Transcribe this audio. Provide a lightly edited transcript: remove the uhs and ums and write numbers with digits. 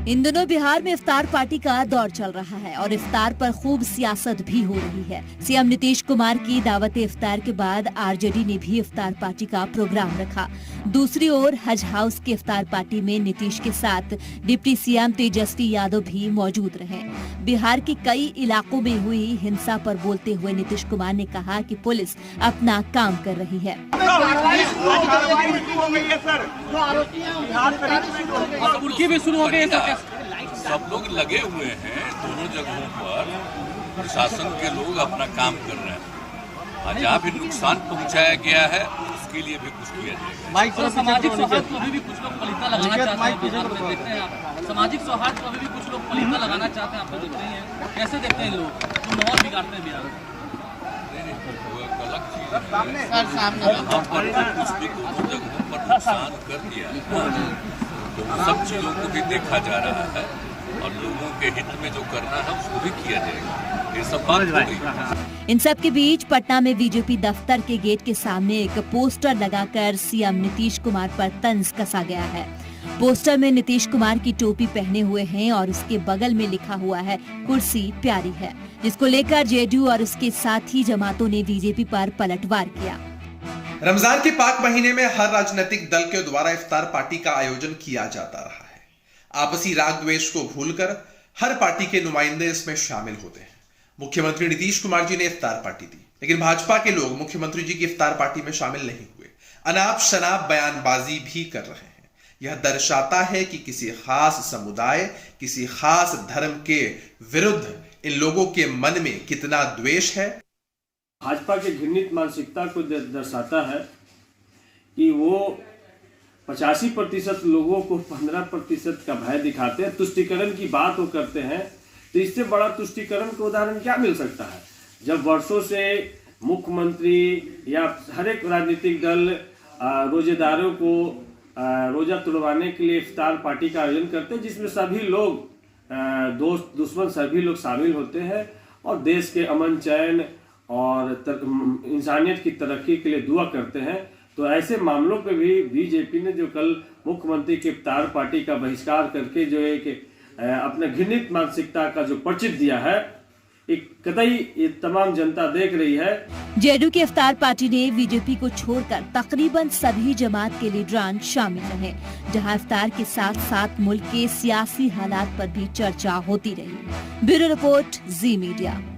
इन दिनों बिहार में इफ्तार पार्टी का दौर चल रहा है और इफ्तार पर खूब सियासत भी हो रही है। सीएम नीतीश कुमार की दावत इफ्तार के बाद आरजेडी ने भी इफ्तार पार्टी का प्रोग्राम रखा। दूसरी ओर हज हाउस की इफ्तार पार्टी में नीतीश के साथ डिप्टी सीएम तेजस्वी यादव भी मौजूद रहे। बिहार के कई इलाकों में हुई हिंसा पर बोलते हुए नीतीश कुमार ने कहा कि पुलिस अपना काम कर रही है। सब लोग लगे हुए हैं, दोनों जगहों पर प्रशासन के लोग अपना काम कर रहे हैं। जहाँ भी नुकसान पहुँचाया गया है उसके लिए भी कुछ किया जाएगा। सामाजिक सौहार्द को अभी भी कुछ लोग पलीता लगाना चाहते हैं, बिहार में देखते हैं आप। सामाजिक सौहार्द को अभी भी कुछ लोग पलीता लगाना चाहते हैं, आप देख रहे हैं। कैसे देखते हैं लोग जो माहौल बिगाड़ते हैं बिहार में? अलग चीज कुछ भी दोनों जगहों पर नुकसान कर दिया, तो सब चीजों को भी देखा जा रहा है और लोगों के हित में जो करना है उसको भी किया जाएगा। ये सब बात हो गई। इन सब के बीच पटना में बीजेपी दफ्तर के गेट के सामने एक पोस्टर लगाकर सीएम नीतीश कुमार पर तंज कसा गया है। पोस्टर में नीतीश कुमार की टोपी पहने हुए हैं और उसके बगल में लिखा हुआ है कुर्सी प्यारी है, जिसको लेकर जेडीयू और उसके साथी जमातों ने बीजेपी पर पलटवार किया। रमजान के पाक महीने में हर राजनीतिक दल के द्वारा इफ्तार पार्टी का आयोजन किया जाता रहा है। आपसी राग द्वेष को भूलकर हर पार्टी के नुमाइंदे इसमें शामिल होते हैं। मुख्यमंत्री नीतीश कुमार जी ने इफ्तार पार्टी दी, लेकिन भाजपा के लोग मुख्यमंत्री जी की इफ्तार पार्टी में शामिल नहीं हुए। अनाप शनाप बयानबाजी भी कर रहे हैं। यह दर्शाता है कि किसी खास समुदाय, किसी खास धर्म के विरुद्ध इन लोगों के मन में कितना द्वेष है। भाजपा के घृणित मानसिकता को दर्शाता है कि वो 85% लोगों को 15% का भय दिखाते हैं, तुष्टीकरण की बात वो करते हैं। तो इससे बड़ा तुष्टीकरण का उदाहरण क्या मिल सकता है, जब वर्षों से मुख्यमंत्री या हर एक राजनीतिक दल रोजेदारों को रोजा तुड़वाने के लिए इफ्तार पार्टी का आयोजन करते हैं, जिसमें सभी लोग दोस्त दुश्मन सभी लोग शामिल होते हैं और देश के अमन चैन और इंसानियत की तरक्की के लिए दुआ करते हैं। तो ऐसे मामलों पे भी बीजेपी ने जो कल मुख्यमंत्री के इफ्तार पार्टी का बहिष्कार करके जो एक अपने घृणित मानसिकता का जो परिचय दिया है, एक कतई ये तमाम जनता देख रही है। जेडीयू की इफ्तार पार्टी ने बीजेपी को छोड़कर तकरीबन सभी जमात के लीडरान शामिल रहे, जहां इफ्तार के साथ साथ मुल्क के सियासी हालात पर भी चर्चा होती रही। ब्यूरो रिपोर्ट, जी मीडिया।